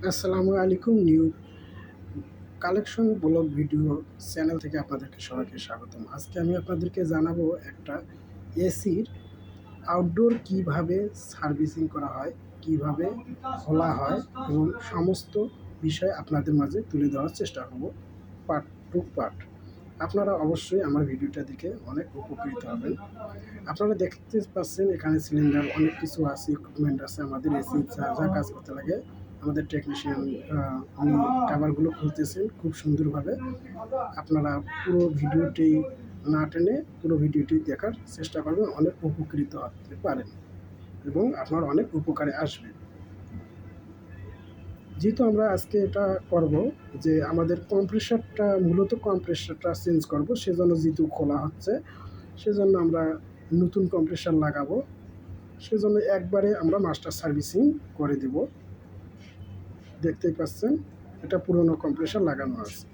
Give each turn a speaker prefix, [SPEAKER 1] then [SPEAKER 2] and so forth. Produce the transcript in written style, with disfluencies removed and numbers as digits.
[SPEAKER 1] আসসালামু আলাইকুম। New collection blog video channel থেকে আপনাদেরকে সবাইকে স্বাগতম। আজকে আমি আপনাদেরকে জানাবো একটা এসির আউটডোর কিভাবে সার্ভিসিং করা হয়, কিভাবে খোলা হয় এবং সমস্ত বিষয় আপনাদের মাঝে তুলে ধরার চেষ্টা করব পার্ট টু পার্ট। আপনারা অবশ্যই আমার ভিডিওটা দেখে অনেক উপকৃত হবেন। আপনারা দেখতে পাচ্ছেন এখানে সিলিন্ডার অনেক কিছু আছে, ইকুইপমেন্ট আছে, আমাদের এসি যা যা কাজ করতে লাগে আমাদের টেকনিশিয়ান উনি কাভারগুলো খুলতেছেন খুব সুন্দরভাবে। আপনারা পুরো ভিডিওটি না টেনে পুরো ভিডিওটি দেখার চেষ্টা করবেন, অনেক উপকৃত হতে পারেন এবং আপনার অনেক উপকারে আসবে। যেহেতু আমরা আজকে এটা করব যে আমাদের কম্প্রেসারটা চেঞ্জ করব, সেজন্য যেহেতু খোলা হচ্ছে সেজন্য আমরা নতুন কম্প্রেসার লাগাবো, সেজন্য একবারে আমরা মাস্টার সার্ভিসিং করে দেব। দেখতেই পাচ্ছেন এটা পুরনো কম্প্রেসার লাগানো আছে।